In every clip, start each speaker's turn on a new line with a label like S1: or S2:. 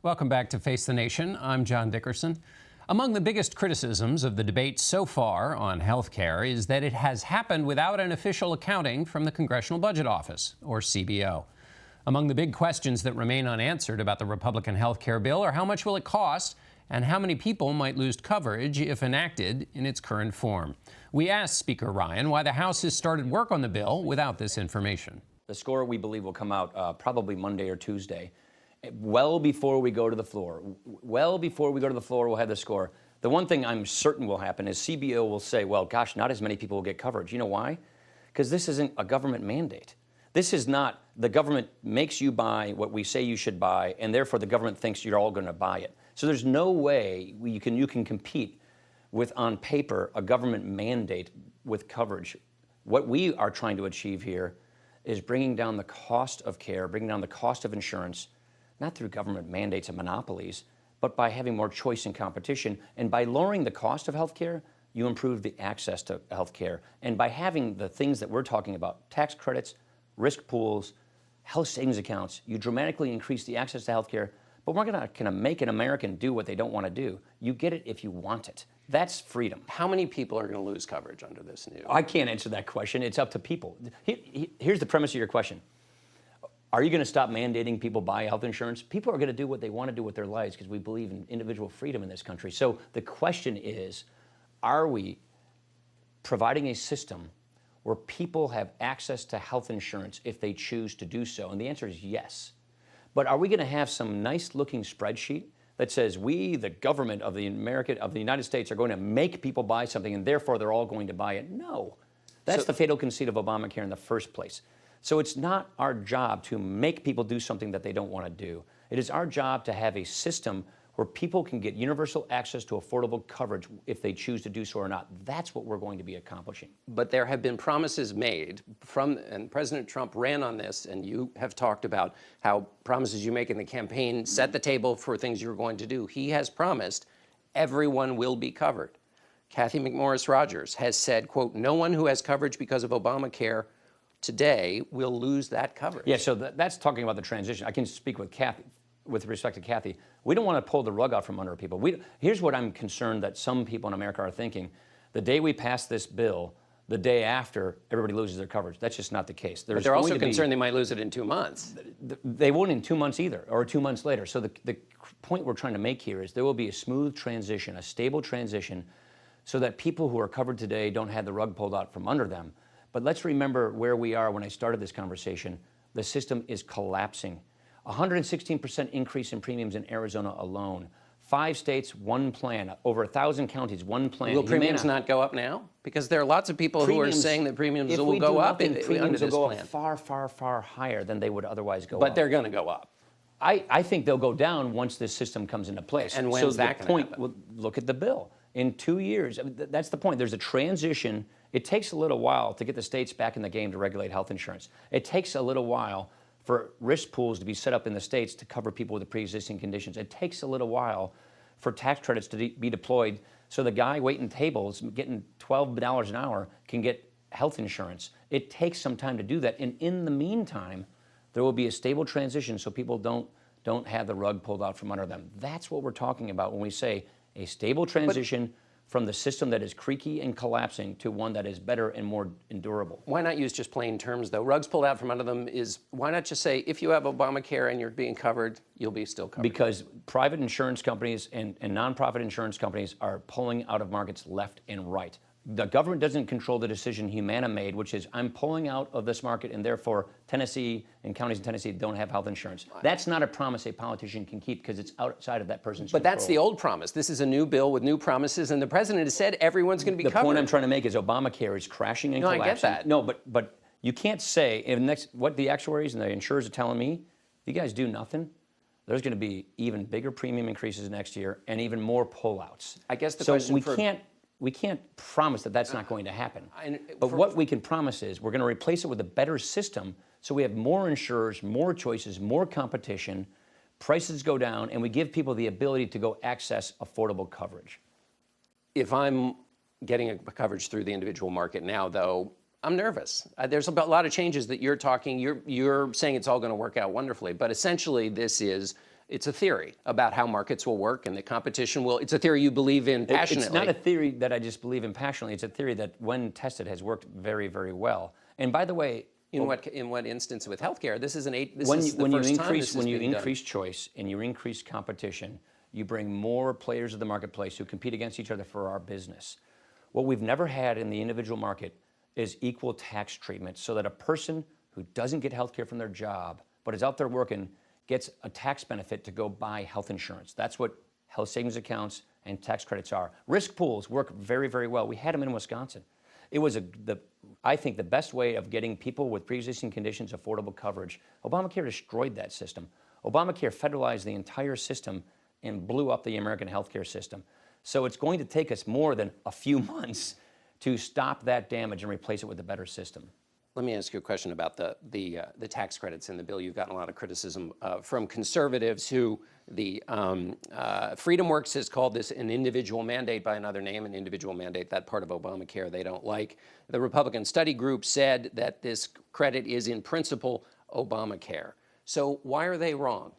S1: Welcome back to Face the Nation. I'm John Dickerson. Among the biggest criticisms of the debate so far on health care is that it has happened without an official accounting from the Congressional Budget Office, or CBO. Among the big questions that remain unanswered about the Republican health care bill are how much will it cost and how many people might lose coverage if enacted in its current form. We asked Speaker Ryan why the House has started work on the bill without this information.
S2: The score, we believe, will come out probably Monday or Tuesday, well before we go to the floor. Well before we go to the floor, we'll have the score. The one thing I'm certain will happen is CBO will say, well, gosh, not as many people will get coverage. You know why? Because this isn't a government mandate. This is not the government makes you buy what we say you should buy, and therefore the government thinks you're all going to buy it. So there's no way you can compete with, on paper, a government mandate with coverage. What we are trying to achieve here is bringing down the cost of care, bringing down the cost of insurance, not through government mandates and monopolies, but by having more choice and competition. And by lowering the cost of health care, you improve the access to health care. And by having the things that we're talking about, tax credits, risk pools, health savings accounts, you dramatically increase the access to health care. But we're not going to make an American do what they don't want to do. You get it if you want it. That's freedom.
S3: How many people are going to lose coverage under this new?
S2: I can't answer that question. It's up to people. Here's the premise of your question. Are you going to stop mandating people buy health insurance? People are going to do what they want to do with their lives because we believe in individual freedom in this country. So the question is, are we providing a system where people have access to health insurance if they choose to do so? And the answer is yes. But are we going to have some nice-looking spreadsheet that says we, the government of the United States, are going to make people buy something and therefore they're all going to buy it? No. That's the fatal conceit of Obamacare in the first place. So it's not our job to make people do something that they don't want to do. It is our job to have a system where people can get universal access to affordable coverage if they choose to do so or not. That's what we're going to be accomplishing.
S3: But there have been promises made and President Trump ran on this, and you have talked about how promises you make in the campaign set the table for things you're going to do. He has promised everyone will be covered. Kathy McMorris Rodgers has said, quote, no one who has coverage because of Obamacare today will lose that coverage.
S2: Yeah, so that's talking about the transition. I can speak with Kathy. With respect to Kathy, we don't want to pull the rug out from under people. Here's what I'm concerned that some people in America are thinking. The day we pass this bill, the day after, everybody loses their coverage. That's just not the case.
S3: But they're also concerned they might lose it in 2 months.
S2: They won't in 2 months either, or 2 months later. So the point we're trying to make here is there will be a smooth transition, a stable transition, so that people who are covered today don't have the rug pulled out from under them. But let's remember where we are when I started this conversation. The system is collapsing. 116% increase in premiums in Arizona alone. 5 states, one plan. Over 1,000 counties, one plan.
S3: Will premiums not go up now? Because there are lots of people who are saying that premiums will go up under this plan.
S2: Will go up far, far, far higher than they would otherwise go up.
S3: But they're going to go up.
S2: I think they'll go down once this system comes into place.
S3: And when's that going to happen?
S2: Look at the bill. In 2 years, that's the point. There's a transition. It takes a little while to get the states back in the game to regulate health insurance. It takes a little while for risk pools to be set up in the states to cover people with pre-existing conditions. It takes a little while for tax credits to be deployed so the guy waiting tables getting $12 an hour can get health insurance. It takes some time to do that. And in the meantime, there will be a stable transition so people don't have the rug pulled out from under them. That's what we're talking about when we say a stable transition from the system that is creaky and collapsing to one that is better and more endurable.
S3: Why not use just plain terms, though? Rugs pulled out from under them why not just say, if you have Obamacare and you're being covered, you'll be still covered?
S2: Because private insurance companies and nonprofit insurance companies are pulling out of markets left and right. The government doesn't control the decision Humana made, which is I'm pulling out of this market and therefore Tennessee and counties in Tennessee don't have health insurance. That's not a promise a politician can keep because it's outside of that person's control.
S3: But that's the old promise. This is a new bill with new promises, and the president has said everyone's going to be covered.
S2: The point I'm trying to make is Obamacare is crashing and collapsing.
S3: I get that.
S2: No, but you can't say, what the actuaries and the insurers are telling me, you guys do nothing, there's going to be even bigger premium increases next year and even more pullouts.
S3: I guess the question
S2: we can't promise that that's not going to happen. But what we can promise is we're going to replace it with a better system so we have more insurers, more choices, more competition, prices go down, and we give people the ability to go access affordable coverage.
S3: If I'm getting a coverage through the individual market now, though, I'm nervous. There's a lot of changes that you're talking. You're saying it's all going to work out wonderfully, but essentially this is It's a theory about how markets will work and the competition will. It's a theory you believe in passionately.
S2: It's not a theory that I just believe in passionately. It's a theory that, when tested, has worked very, very well. And by the way,
S3: in what instance with healthcare? This is the
S2: when
S3: first
S2: you
S3: time this is being
S2: increase
S3: done.
S2: choice and you increase competition, you bring more players to the marketplace who compete against each other for our business. What we've never had in the individual market is equal tax treatment, so that a person who doesn't get health care from their job but is out there working gets a tax benefit to go buy health insurance. That's what health savings accounts and tax credits are. Risk pools work very, very well. We had them in Wisconsin. It was, I think, the best way of getting people with pre-existing conditions affordable coverage. Obamacare destroyed that system. Obamacare federalized the entire system and blew up the American healthcare system. So it's going to take us more than a few months to stop that damage and replace it with a better system.
S3: Let me ask you a question about the tax credits in the bill. You've gotten a lot of criticism from conservatives who FreedomWorks has called this an individual mandate by another name, an individual mandate, that part of Obamacare they don't like. The Republican Study Group said that this credit is in principle Obamacare. So why are they wrong?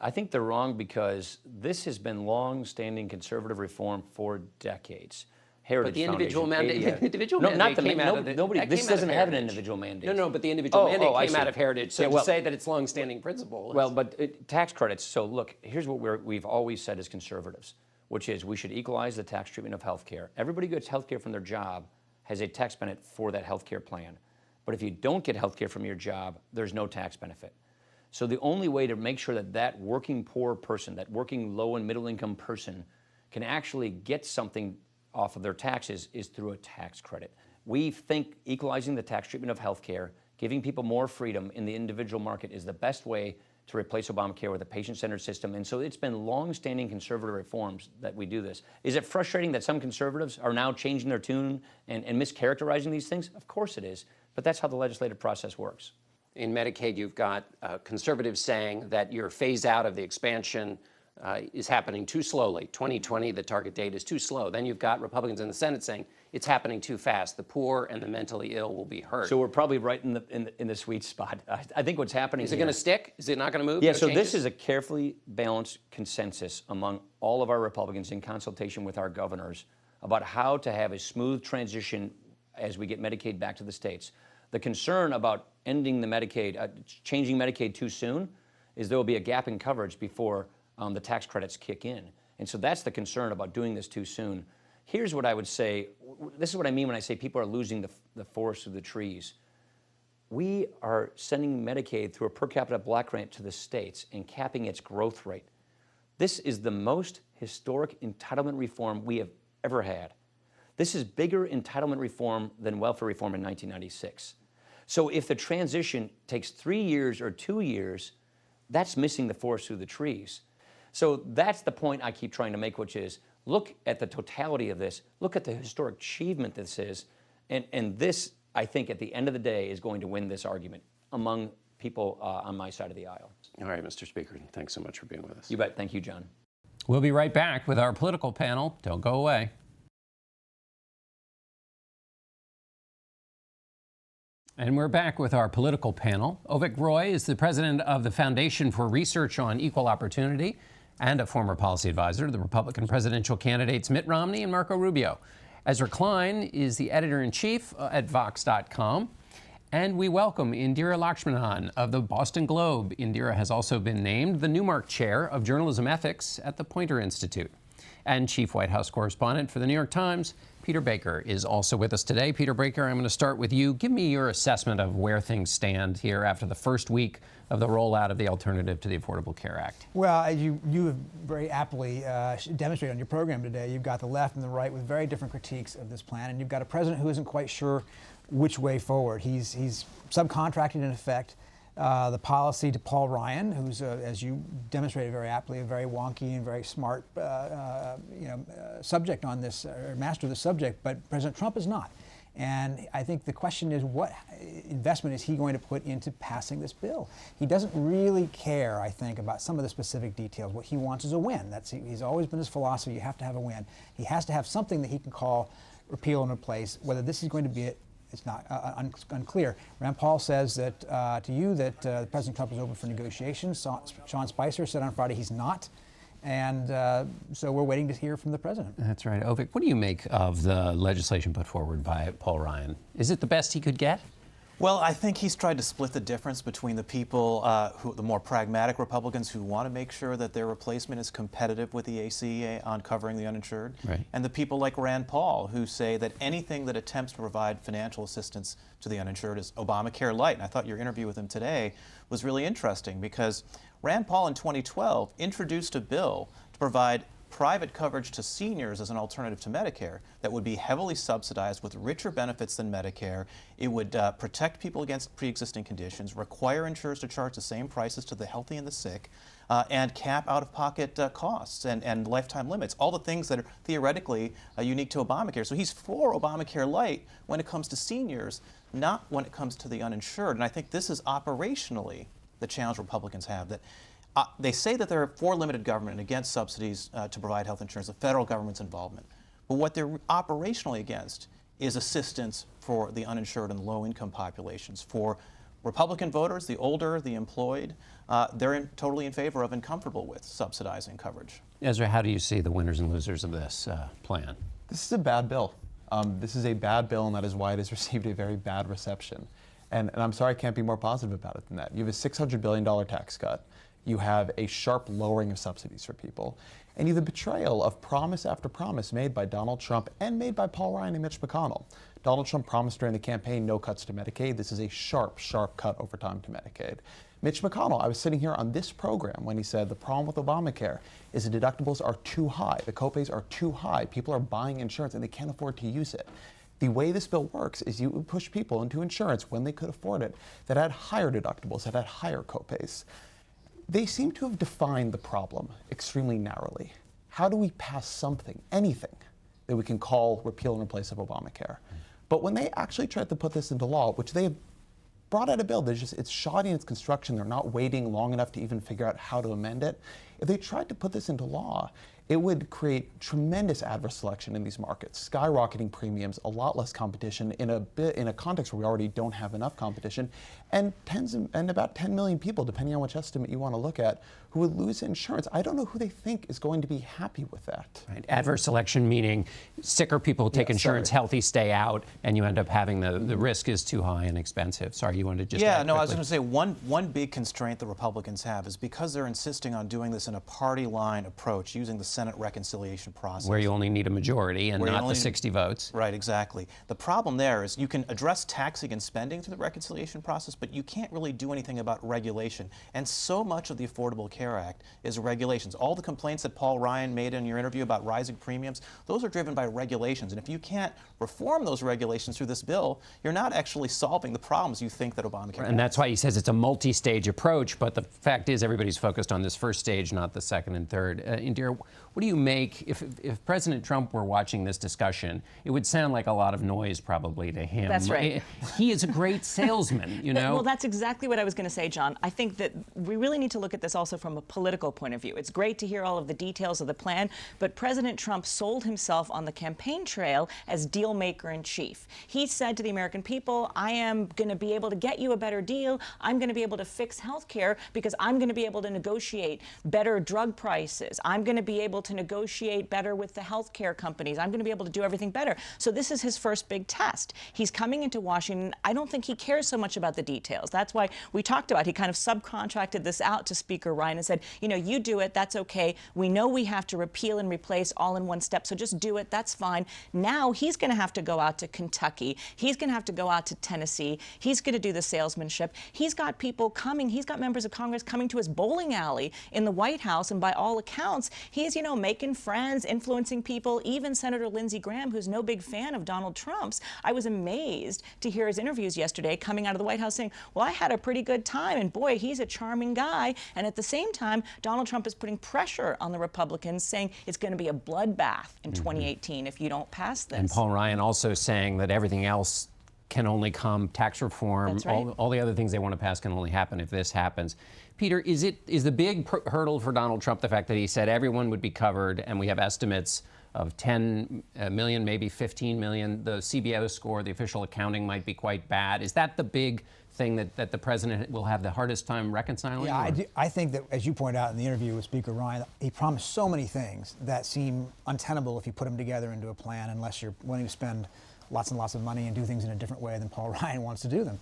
S2: I think they're wrong because this has been long-standing conservative reform for decades. Heritage
S3: But the individual
S2: Foundation,
S3: mandate, the individual
S2: no,
S3: mandate
S2: not the
S3: came out of the,
S2: nobody.
S3: that
S2: This
S3: came out of
S2: doesn't have an
S3: Heritage.
S2: individual mandate.
S3: No, but the individual mandate
S2: I
S3: came
S2: see.
S3: out of Heritage. So
S2: Yeah, well,
S3: to say that it's long-standing principle.
S2: Well, but tax credits. So look, here's what we've always said as conservatives, which is we should equalize the tax treatment of health care. Everybody who gets health care from their job has a tax benefit for that health care plan. But if you don't get health care from your job, there's no tax benefit. So the only way to make sure that that working poor person, that working low and middle income person can actually get something off of their taxes is through a tax credit. We think equalizing the tax treatment of health care, giving people more freedom in the individual market is the best way to replace Obamacare with a patient-centered system. And so it's been long-standing conservative reforms that we do this. Is it frustrating that some conservatives are now changing their tune and mischaracterizing these things? Of course it is, but that's how the legislative process works.
S3: In Medicaid, you've got conservatives saying that your phase out of the expansion is happening too slowly. 2020, the target date, is too slow. Then you've got Republicans in the Senate saying it's happening too fast. The poor and the mentally ill will be hurt.
S2: So we're probably right in the sweet spot. I think what's happening
S3: is it going to stick? Is it not going to move?
S2: Yeah,
S3: No
S2: so
S3: changes?
S2: this is a carefully balanced consensus among all of our Republicans in consultation with our governors about how to have a smooth transition as we get Medicaid back to the states. The concern about ending the Medicaid, changing Medicaid too soon, is there will be a gap in coverage before the tax credits kick in. And so that's the concern about doing this too soon. Here's what I would say. This is what I mean when I say people are losing the forest through the trees. We are sending Medicaid through a per capita block grant to the states and capping its growth rate. This is the most historic entitlement reform we have ever had. This is bigger entitlement reform than welfare reform in 1996. So if the transition takes 3 years or 2 years, that's missing the forest through the trees. So that's the point I keep trying to make, which is look at the totality of this, look at the historic achievement this is, and this, I think, at the end of the day, is going to win this argument among people on my side of the aisle.
S3: All right, Mr. Speaker, thanks so much for being with us.
S2: You bet. Thank you, John.
S1: We'll be right back with our political panel. Don't go away. And we're back with our political panel. Avik Roy is the president of the Foundation for Research on Equal Opportunity and a former policy advisor to the Republican presidential candidates Mitt Romney and Marco Rubio. Ezra Klein is the editor-in-chief at Vox.com. And we welcome Indira Lakshamanan of the Boston Globe. Indira has also been named the Newmark Chair of Journalism Ethics at the Poynter Institute. And chief White House correspondent for the New York Times, Peter Baker, is also with us today. Peter Baker, I'm going to start with you. Give me your assessment of where things stand here after the first week of the rollout of the alternative to the Affordable Care Act.
S4: Well, you have very aptly demonstrated on your program today, you've got the left and the right with very different critiques of this plan, and you've got a president who isn't quite sure which way forward. He's subcontracted, in effect, the policy to Paul Ryan, who's, as you demonstrated very aptly, a very wonky and very smart subject on this, or master of the subject, but President Trump is not. And I think the question is, what investment is he going to put into passing this bill? He doesn't really care, I think, about some of the specific details. What he wants is a win. He's always been his philosophy. You have to have a win. He has to have something that he can call repeal and replace. Whether this is going to be it's not unclear. Rand Paul says that to you that President Trump is open for negotiations. Sean Spicer said on Friday he's not. And so we're waiting to hear from the president.
S1: That's right. Avik, what do you make of the legislation put forward by Paul Ryan? Is it the best he could get?
S5: Well, I think he's tried to split the difference between the people, the more pragmatic Republicans who want to make sure that their replacement is competitive with the ACA on covering the uninsured,
S1: right,
S5: and the people like Rand Paul who say that anything that attempts to provide financial assistance to the uninsured is Obamacare light. And I thought your interview with him today was really interesting because Rand Paul in 2012 introduced a bill to provide private coverage to seniors as an alternative to Medicare that would be heavily subsidized with richer benefits than Medicare. It would protect people against pre-existing conditions, require insurers to charge the same prices to the healthy and the sick, and cap out-of-pocket costs and lifetime limits, all the things that are theoretically unique to Obamacare. So he's for Obamacare light when it comes to seniors, not when it comes to the uninsured. And I think this is operationally the challenge Republicans have, that they say that they're for limited government and against subsidies to provide health insurance, the federal government's involvement. But what they're operationally against is assistance for the uninsured and low-income populations. For Republican voters, the older, the employed, they're totally in favor of and comfortable with subsidizing coverage.
S1: Ezra, how do you see the winners and losers of this plan?
S6: This is a bad bill. This is a bad bill, and that is why it has received a very bad reception. And I'm sorry I can't be more positive about it than that. You have a $600 billion tax cut. You have a sharp lowering of subsidies for people. And you have the betrayal of promise after promise made by Donald Trump and made by Paul Ryan and Mitch McConnell. Donald Trump promised during the campaign no cuts to Medicaid. This is a sharp, sharp cut over time to Medicaid. Mitch McConnell, I was sitting here on this program when he said the problem with Obamacare is the deductibles are too high. The copays are too high. People are buying insurance and they can't afford to use it. The way this bill works is you push people into insurance when they could afford it that had higher deductibles, that had higher copays. They seem to have defined the problem extremely narrowly. How do we pass something, anything, that we can call repeal and replace of Obamacare? But when they actually tried to put this into law, which they have brought out a bill, it's shoddy in its construction, they're not waiting long enough to even figure out how to amend it. If they tried to put this into law, it would create tremendous adverse selection in these markets, skyrocketing premiums, a lot less competition in a context where we already don't have enough competition, and about 10 million people, depending on which estimate you want to look at, who would lose insurance. I don't know who they think is going to be happy with that.
S1: Right. Adverse selection meaning sicker people take insurance, healthy stay out, and you end up having the risk is too high and expensive. Sorry, you wanted to just add
S5: no,
S1: quickly.
S5: I was going to say one big constraint the Republicans have is because they're insisting on doing this in a party line approach, using the Senate reconciliation process.
S1: Where you only need a majority and not the 60 votes.
S5: Right, exactly. The problem there is you can address taxing and spending through the reconciliation process, but you can't really do anything about regulation. And so much of the Affordable Care Act is regulations. All the complaints that Paul Ryan made in your interview about rising premiums, those are driven by regulations. And if you can't reform those regulations through this bill, you're not actually solving the problems you think that Obamacare has.
S1: And that's why he says it's a multi-stage approach, but the fact is everybody's focused on this first stage, not the second and third. Indira, what do you make, if President Trump were watching this discussion, it would sound like a lot of noise probably to him.
S7: That's right.
S1: He is a great salesman, you know?
S7: Well, that's exactly what I was going to say, John. I think that we really need to look at this also from a political point of view. It's great to hear all of the details of the plan, but President Trump sold himself on the campaign trail as deal maker in chief. He said to the American people, I am going to be able to get you a better deal. I'm going to be able to fix health care because I'm going to be able to negotiate better drug prices. I'm going to be able to negotiate better with the health care companies. I'm going to be able to do everything better. So this is his first big test. He's coming into Washington. I don't think he cares so much about the details. That's why we talked about, he kind of subcontracted this out to Speaker Ryan and said, you know, you do it, that's okay. We know we have to repeal and replace all in one step, so just do it, that's fine. Now he's going to have to go out to Kentucky. He's going to have to go out to Tennessee. He's going to do the salesmanship. He's got people coming. He's got members of Congress coming to his bowling alley in the White House, and by all accounts, he's, you know, making friends, influencing people, even Senator Lindsey Graham, who's no big fan of Donald Trump's. I was amazed to hear his interviews yesterday coming out of the White House saying, well, I had a pretty good time, and boy, he's a charming guy. And at the same time, Donald Trump is putting pressure on the Republicans, saying it's going to be a bloodbath in 2018 if you don't pass this.
S1: And Paul Ryan also saying that everything else can only come, tax reform,
S7: That's right.
S1: all the other things they want to pass can only happen if this happens. Peter, is the big hurdle for Donald Trump the fact that he said everyone would be covered, and we have estimates of 10 million, maybe 15 million. The CBO score, the official accounting, might be quite bad. Is that the big thing that the president will have the hardest time reconciling?
S4: Yeah, I think that, as you point out in the interview with Speaker Ryan, he promised so many things that seem untenable if you put them together into a plan, unless you're willing to spend lots and lots of money and do things in a different way than Paul Ryan wants to do them.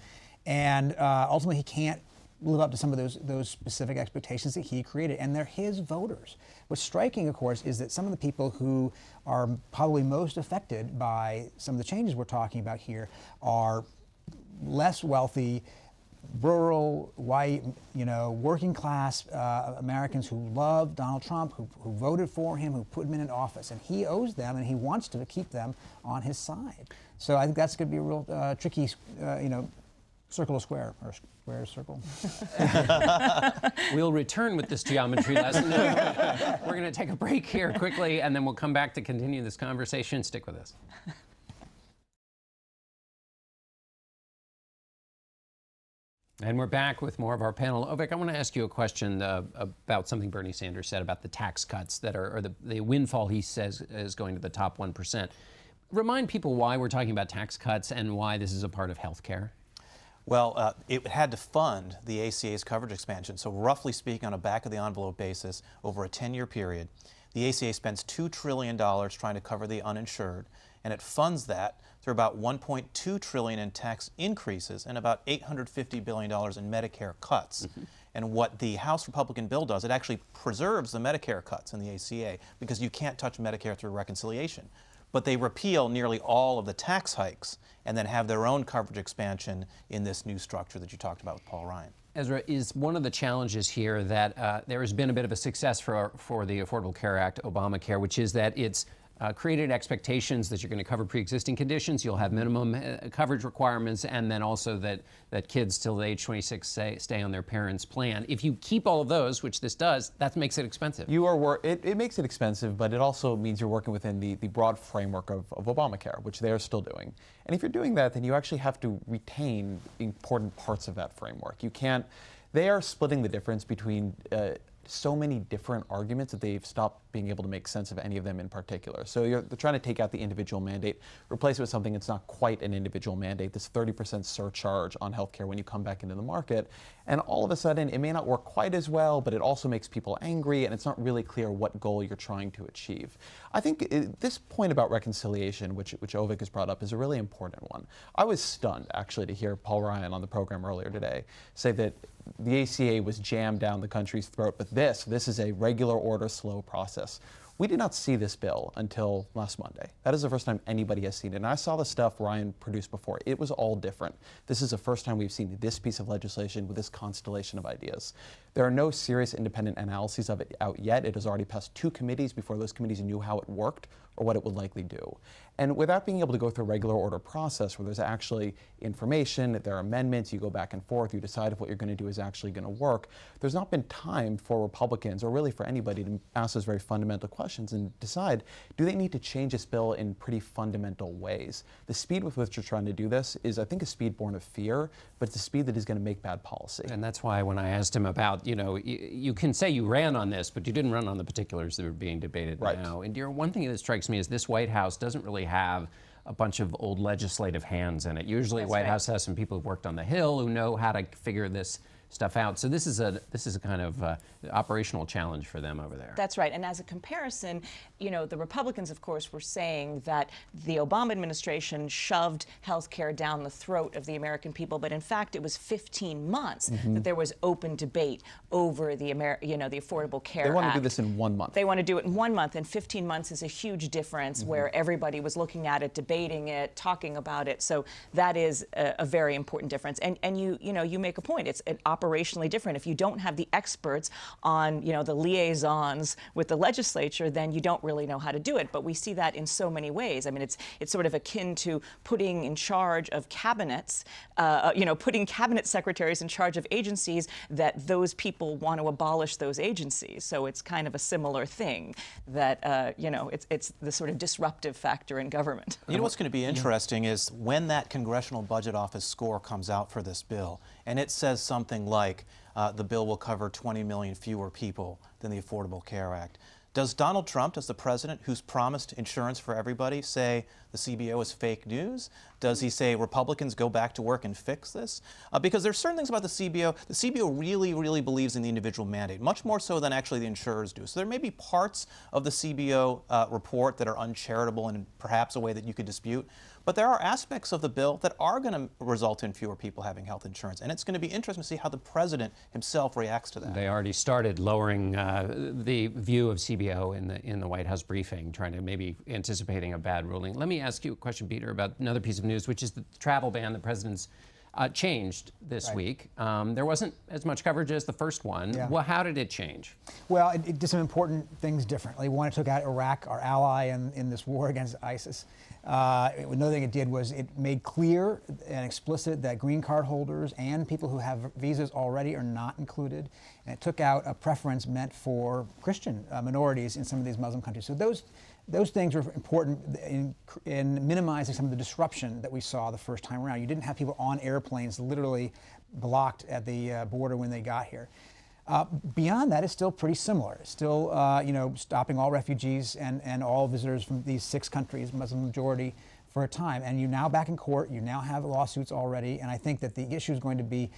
S4: And ultimately, he can't live up to some of those specific expectations that he created, and they're his voters. What's striking, of course, is that some of the people who are probably most affected by some of the changes we're talking about here are less wealthy, rural, white, working class Americans who love Donald Trump, who voted for him, who put him in office. And he owes them, and he wants to keep them on his side. So I think that's going to be a real tricky, circle to square, or square to circle.
S1: We'll return with this geometry lesson. We're going to take a break here quickly, and then we'll come back to continue this conversation. Stick with us. And we're back with more of our panel. Avik, I want to ask you a question about something Bernie Sanders said about the tax cuts that are, or the windfall he says is going to the top 1%. Remind people why we're talking about tax cuts and why this is a part of health care.
S5: Well, it had to fund the ACA's coverage expansion. So roughly speaking, on a back-of-the-envelope basis, over a 10-year period, the ACA spends $2 trillion trying to cover the uninsured, and it funds that through about $1.2 trillion in tax increases and about $850 billion in Medicare cuts. Mm-hmm. And what the House Republican bill does, it actually preserves the Medicare cuts in the ACA because you can't touch Medicare through reconciliation. But they repeal nearly all of the tax hikes and then have their own coverage expansion in this new structure that you talked about with Paul Ryan.
S1: Ezra, is one of the challenges here that there has been a bit of a success for the Affordable Care Act, Obamacare, which is that it's created expectations that you're going to cover pre-existing conditions, you'll have minimum coverage requirements, and then also that kids till the age 26 stay on their parents' plan. If you keep all of those, which this does, that makes it expensive.
S6: It makes it expensive, but it also means you're working within the broad framework of Obamacare, which they are still doing. And if you're doing that, then you actually have to retain important parts of that framework. You can't. They are splitting the difference between so many different arguments that they've stopped being able to make sense of any of them in particular. So they're trying to take out the individual mandate, replace it with something that's not quite an individual mandate, this 30% surcharge on healthcare when you come back into the market. And all of a sudden, it may not work quite as well, but it also makes people angry, and it's not really clear what goal you're trying to achieve. I think this point about reconciliation, which Avik has brought up, is a really important one. I was stunned, actually, to hear Paul Ryan on the program earlier today say that the ACA was jammed down the country's throat, but this is a regular order, slow process. We did not see this bill until last Monday. That is the first time anybody has seen it. And I saw the stuff Ryan produced before. It was all different. This is the first time we've seen this piece of legislation with this constellation of ideas. There are no serious independent analyses of it out yet. It has already passed 2 committees before those committees knew how it worked or what it would likely do. And without being able to go through a regular order process where there's actually information, there are amendments, you go back and forth, you decide if what you're going to do is actually going to work, there's not been time for Republicans or really for anybody to ask those very fundamental questions and decide, do they need to change this bill in pretty fundamental ways? The speed with which you're trying to do this is, I think, a speed born of fear, but it's a speed that is going to make bad policy.
S1: And that's why when I asked him about, you can say you ran on this, but you didn't run on the particulars that are being debated now. And one thing that strikes me is this White House doesn't really have a bunch of old legislative hands in it. Usually, White House has some people who've worked on the Hill who know how to figure this stuff out. So this is a kind of operational challenge for them over there.
S7: That's right. And as a comparison, the Republicans, of course, were saying that the Obama administration shoved health care down the throat of the American people, but in fact, it was 15 months that there was open debate over the Affordable Care Act.
S6: They want to do this in 1 month.
S7: They want to do it in 1 month, and 15 months is a huge difference where everybody was looking at it, debating it, talking about it. So that is a very important difference. And you make a point. It's operationally different. If you don't have the experts on, the liaisons with the legislature, then you don't really know how to do it. But we see that in so many ways. I mean, it's sort of akin to putting in charge of cabinets, putting cabinet secretaries in charge of agencies that those people want to abolish those agencies. So it's kind of a similar thing that, it's the sort of disruptive factor in government.
S5: You know what's going to be interesting is when that Congressional Budget Office score comes out for this bill, and it says something like the bill will cover 20 million fewer people than the Affordable Care Act. Does Donald Trump, does the president who's promised insurance for everybody, say the CBO is fake news? Does he say Republicans go back to work and fix this? Because there's certain things about the CBO. The CBO really, really believes in the individual mandate, much more so than actually the insurers do. So there may be parts of the CBO report that are uncharitable and perhaps a way that you could dispute. But there are aspects of the bill that are going to result in fewer people having health insurance. And it's going to be interesting to see how the president himself reacts to that.
S1: They already started lowering the view of CBO in the White House briefing, trying to maybe anticipating a bad ruling. Let me ask you a question, Peter, about another piece of news, which is the travel ban the president's changed this week. There wasn't as much coverage as the first one.
S4: Yeah.
S1: Well, how did it change?
S4: Well, it did some important things differently. One, it took out Iraq, our ally in this war against ISIS. Another thing it did was it made clear and explicit that green card holders and people who have visas already are not included. And it took out a preference meant for Christian minorities in some of these Muslim countries. So those things are important in minimizing some of the disruption that we saw the first time around. You didn't have people on airplanes literally blocked at the border when they got here. Beyond that, it's still pretty similar. It's still, stopping all refugees and all visitors from these 6 countries, Muslim majority, for a time. And you're now back in court. You now have lawsuits already. And I think that the issue is going to be,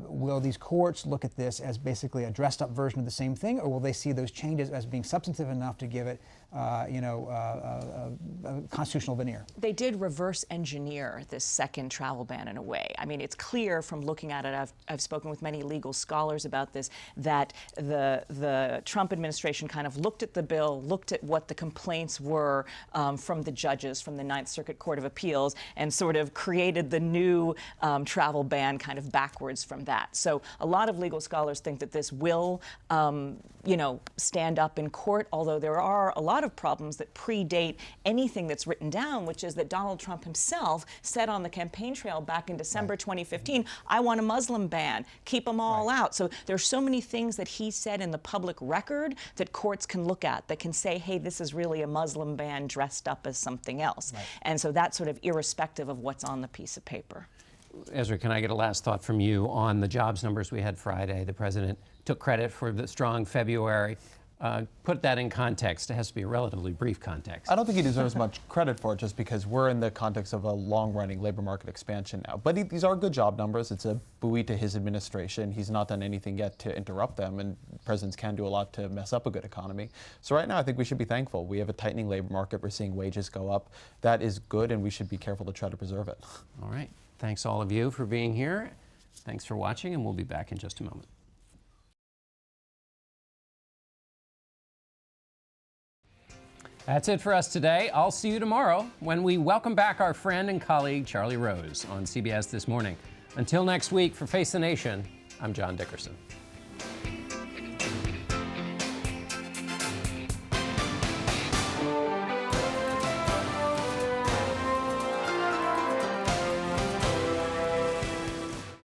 S4: will these courts look at this as basically a dressed-up version of the same thing, or will they see those changes as being substantive enough to give it, a constitutional veneer?
S7: They did reverse engineer this second travel ban in a way. I mean, it's clear from looking at it, I've spoken with many legal scholars about this, that the Trump administration kind of looked at the bill, looked at what the complaints were from the judges from the Ninth Circuit Court of Appeals, and sort of created the new travel ban kind of backwards from that. So a lot of legal scholars think that this will, stand up in court, although there are a lot of problems that predate anything that's written down, which is that Donald Trump himself said on the campaign trail back in December 2015, I want a Muslim ban, keep them all out. So there's so many things that he said in the public record that courts can look at that can say, hey, this is really a Muslim ban dressed up as something else. And so that's sort of irrespective of what's on the piece of paper.
S1: Ezra, can I get a last thought from you on the jobs numbers we had Friday? The president took credit for the strong February. Put that in context. It has to be a relatively brief context.
S6: I don't think he deserves much credit for it just because we're in the context of a long-running labor market expansion now. But these are good job numbers. It's a buoy to his administration. He's not done anything yet to interrupt them, and presidents can do a lot to mess up a good economy. So right now, I think we should be thankful. We have a tightening labor market. We're seeing wages go up. That is good, and we should be careful to try to preserve it.
S1: All right. Thanks all of you for being here. Thanks for watching, and we'll be back in just a moment. That's it for us today. I'll see you tomorrow when we welcome back our friend and colleague Charlie Rose on CBS This Morning. Until next week, for Face the Nation, I'm John Dickerson.